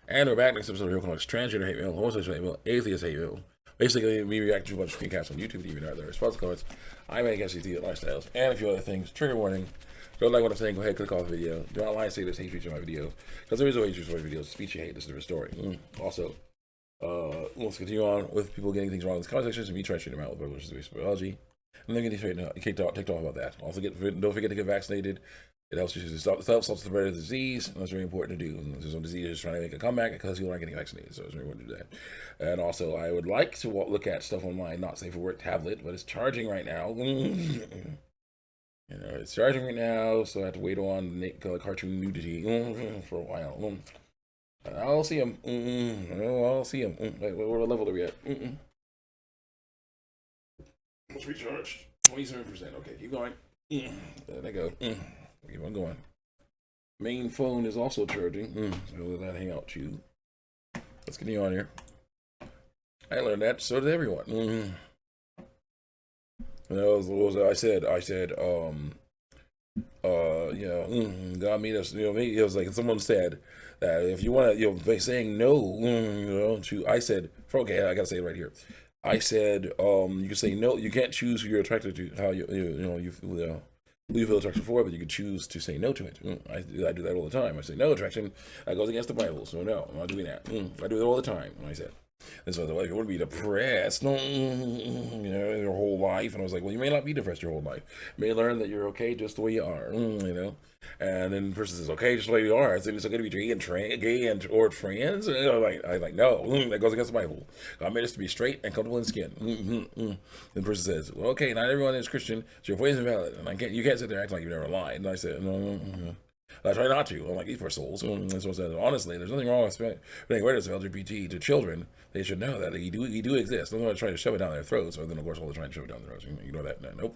And we're back next episode of Real Comics, Transgender Hate Mail, Homosexual Hate Mail, Atheist Hate Mail. Basically, me reacting to a bunch of screencasts on YouTube, even out there. Response comments, I make SCT lifestyles, and a few other things. Trigger warning. Don't like what I'm saying, go ahead, click off the video. Do not lie and say there's hate speech in my video. Because there is no hate speech in my videos. Speech you hate, this is a different story. Also, let's continue on with people getting things wrong in the comment sections and me trying to straighten them out with basic biology. And then getting straightened out, kicked off about that. Also, don't forget to get vaccinated. It helps you to stop the spread of the disease, and that's very important to do. And there's some diseases trying to make a comeback because people aren't getting vaccinated, so it's very important to do that. And also, I would like to look at stuff online, not safe for work tablet, but it's charging right now. It's charging right now, so I have to wait on the cartoon nudity for a while. I'll see him. I'll see him. What level are we at? Let's recharge. 27%. Okay, keep going. There they go. Keep on going. Main phone is also charging. So let that hang out too. Let's continue on here. I learned that. So did everyone. What was I said? God made us. It was like someone said that if you want to, by saying no, I said, okay, I gotta say it right here. I said, you can say no. You can't choose who you're attracted to, how who you feel attraction for, but you can choose to say no to it. I do that all the time. I say no attraction. That goes against the Bible, so no, I'm not doing that. I do it all the time. I said. And so like, I wouldn't be depressed, your whole life. And I was like, well, you may not be depressed your whole life. You may learn that you're okay just the way you are, And then the person says, okay, just the way you are. So it's okay to be gay or trans. And I like, no, that goes against the Bible. God made us to be straight and comfortable in skin. And the person says, well, okay, not everyone is Christian, so your point is invalid. And you can't sit there acting like you've never lied. And I said, no. I try not to. I'm like, these poor souls. And so I said, honestly, there's nothing wrong with spreading awareness of LGBT to children. They should know that he do exist. I'm going to try to shove it down their throats, or then of course all they're trying to shove it down their throats. Ignore that. Nope.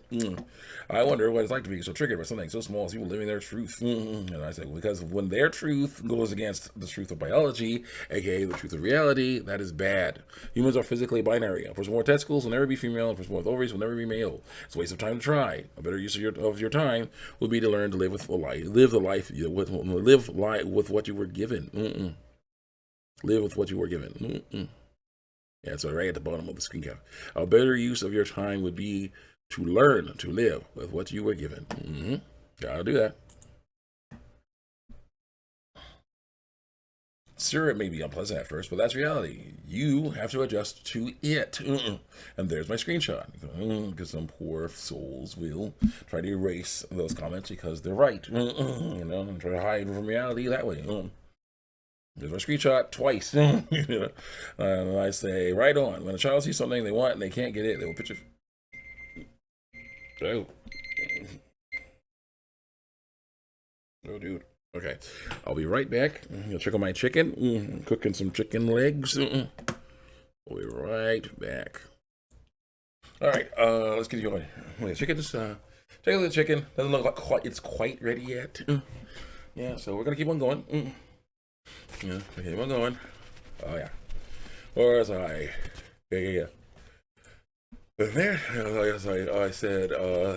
I wonder what it's like to be so triggered by something so small as people living their truth. And I said, well, because when their truth goes against the truth of biology, aka the truth of reality, that is bad. Humans are physically binary. A person with testicles will never be female. A person with ovaries will never be male. It's a waste of time to try. A better use of your time would be to learn to live with live what you were given. Live with what you were given. Yeah, so right at the bottom of the screen cap. A better use of your time would be to learn to live with what you were given. Gotta do that. Sure, it may be unpleasant at first, but that's reality. You have to adjust to it. And there's my screenshot. Because some poor souls will try to erase those comments because they're right. And try to hide from reality that way. There's my screenshot twice. And I say, right on. When a child sees something they want and they can't get it, they will picture. Oh, dude. Okay, I'll be right back. I'll check on my chicken. Cooking some chicken legs. We'll be right back. All right, let's get going. Chicken, just check out the chicken. Doesn't look like it's quite ready yet. Yeah, so we're gonna keep on going. Yeah, keep on going. Oh yeah. Where's I? Yeah. But there, I said,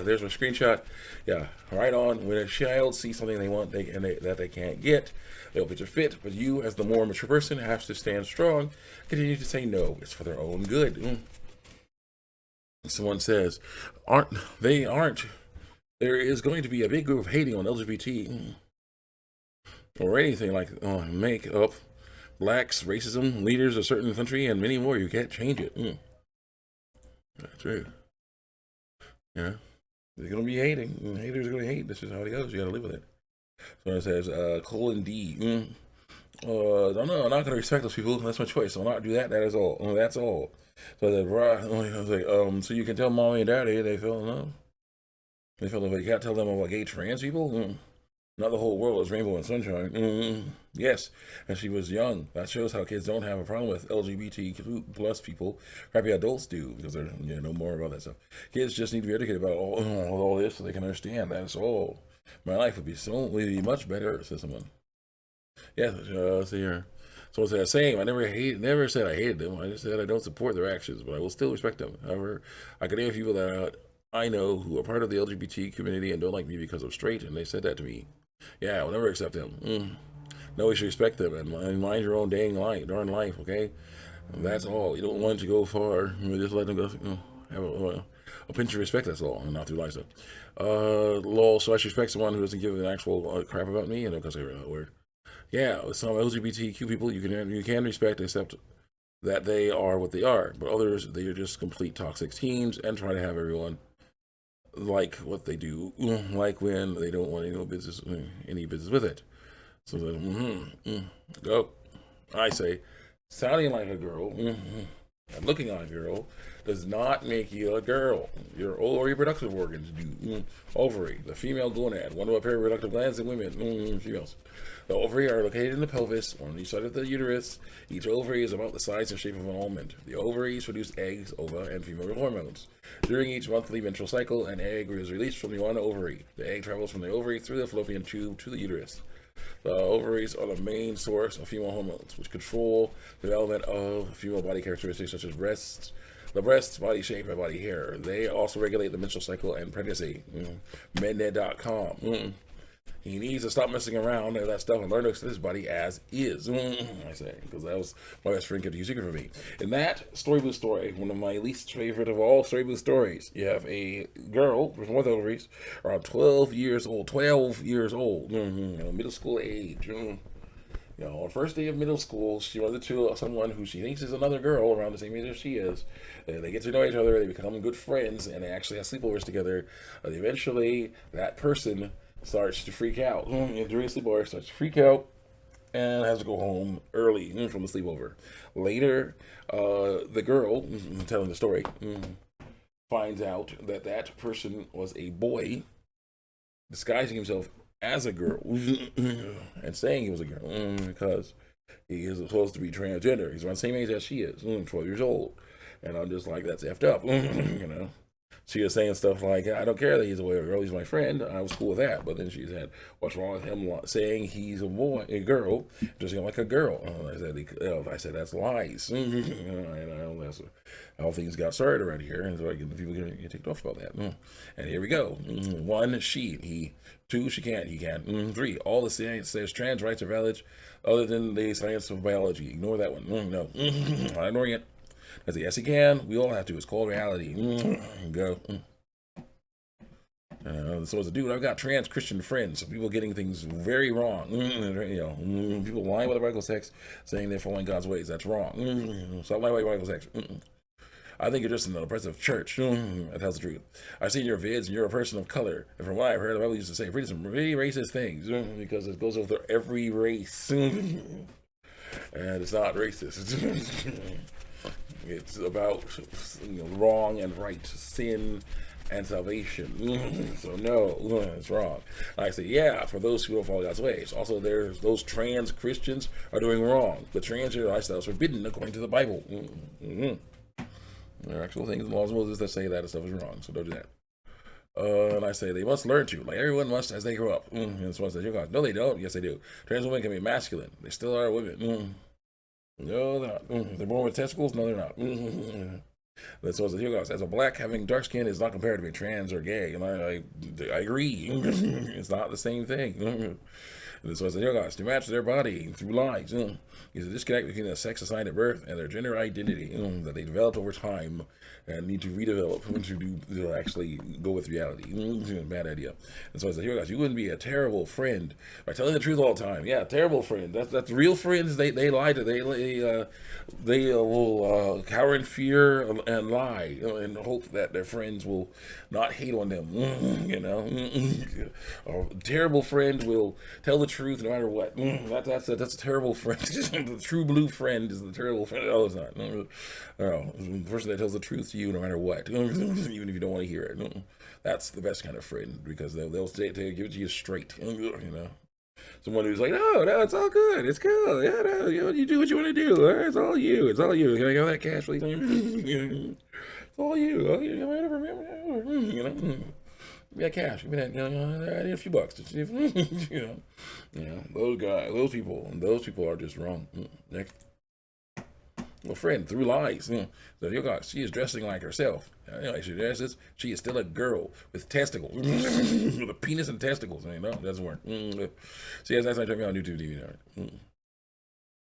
there's my screenshot. Yeah, right on. When a child sees something they want that they can't get, they'll picture fit. But you, as the more mature person, have to stand strong. Continue to say no. It's for their own good. Someone says, they aren't. There is going to be a big group of hating on LGBT or anything like makeup, blacks, racism, leaders of a certain country, and many more. You can't change it. That's true. Yeah. They're going to be hating. Haters are going to hate. This is how it goes. You got to live with it. So it says, colon D. No, I'm not going to respect those people. That's my choice. I'll not do that. That is all. That's all. So I was like, so you can tell mommy and daddy they fell in love. They fell in love. You can't tell them about gay trans people. Not the whole world is rainbow and sunshine. Yes, and she was young. That shows how kids don't have a problem with LGBT plus people. Crappy adults do, because they're know more about that stuff. Kids just need to be educated about all this so they can understand. That's all. My life would be much better, says someone. Yeah, see here. Someone said, same. I never said I hated them. I just said I don't support their actions, but I will still respect them. However, I can name people that I know who are part of the LGBT community and don't like me because I'm straight, and they said that to me. Yeah, I will never accept them. No, you should respect them and mind your own darn life, okay? And that's all. You don't want to go far. Just let them go. Have a pinch of respect. That's all, and not through life stuff. Lol. So I should respect someone who doesn't give an actual crap about me, because I heard that word. Yeah, with some LGBTQ people, you can respect, except that they are what they are. But others, they are just complete toxic teens and try to have everyone like what they do, like when they don't want any business with it. So go. I say, sounding like a girl and looking like a girl does not make you a girl. Your reproductive organs do. Ovary, the female gonad, one of a pair of reproductive glands in women, females. The ovary are located in the pelvis, on each side of the uterus. Each ovary is about the size and shape of an almond. The ovaries produce eggs, ova, and female hormones. During each monthly menstrual cycle, an egg is released from the one ovary. The egg travels from the ovary through the fallopian tube to the uterus. The ovaries are the main source of female hormones, which control the development of female body characteristics such as the breasts, body shape, and body hair. They also regulate the menstrual cycle and pregnancy. Mednet.com. He needs to stop messing around and that stuff and learn to accept his body as is. I say, because that was my best friend kept a secret from me. In that Storyblue story, one of my least favorite of all Storyblue stories, you have a girl with one ovaries around 12 years old, middle school age. On first day of middle school, she runs into someone who she thinks is another girl around the same age as she is. They get to know each other, they become good friends, and they actually have sleepovers together. Eventually, that person starts to freak out. During a sleepover, starts to freak out and has to go home early from the sleepover. Later, the girl, telling the story, finds out that that person was a boy disguising himself as a girl and saying he was a girl because he is supposed to be transgender. He's around the same age as she is, 12 years old. And I'm just like, that's effed up, She was saying stuff like, I don't care that he's a boy or a girl, he's my friend. I was cool with that. But then she said, what's wrong with him saying he's a girl, dressing like a girl? I said, that's lies. That's how things got started around here. And so people get ticked off about that. And here we go. 1, he. 2, she can't, he can. 3, all the science says trans rights are valid other than the science of biology. Ignore that one. No, I'm not ignoring it. I say, yes, he can. We all have to. It's called reality. Go. So as a dude, I've got trans Christian friends. So people getting things very wrong. People lying about the biblical sex, saying they're following God's ways. That's wrong. Stop lying about biblical sex. I think you're just an oppressive church. That tells the truth. I've seen your vids, and you're a person of color. And from what I've heard, the Bible used to say some really racist things because it goes over every race. And it's not racist. It's about wrong and right, sin and salvation. So no, it's wrong. I say, yeah, for those who don't follow God's ways. Also, there's those trans Christians are doing wrong. The transgender lifestyle is forbidden according to the Bible. There are actual things in the laws of Moses that say that stuff is wrong. So don't do that. And I say they must learn to, like everyone must as they grow up. And someone says, no, they don't. Yes, they do. Trans women can be masculine. They still are women. No, they're not. They're born with testicles? No, they're not. That's what the as a black, having dark skin is not compared to being trans or gay. And I agree. It's not the same thing. This was the yogas to match their body through lies. Is a disconnect between the sex assigned at birth and their gender identity that they developed over time and need to redevelop to actually go with reality. Bad idea. And so I said, yogas, you wouldn't be a terrible friend by telling the truth all the time. Yeah, terrible friend. That's real friends. They lie to they will cower in fear and lie and hope that their friends will not hate on them. A terrible friend will tell the truth no matter what. That's a terrible friend. The true blue friend is the terrible friend. Oh, it's not. No, the person that tells the truth to you no matter what, even if you don't want to hear it. That's the best kind of friend because they'll give it to you straight. Someone who's like, no, it's all good. It's cool. Yeah, no, you do what you want to do. It's all you. It's all you. Can I have that cash, please? It's all you. Yeah, cash. I need a few bucks. Those people are just wrong. Next. a friend through lies. So your God, she is dressing like herself. She dresses. She is still a girl with testicles, with a penis and testicles. No, it doesn't work. See, that's not me on YouTube TV.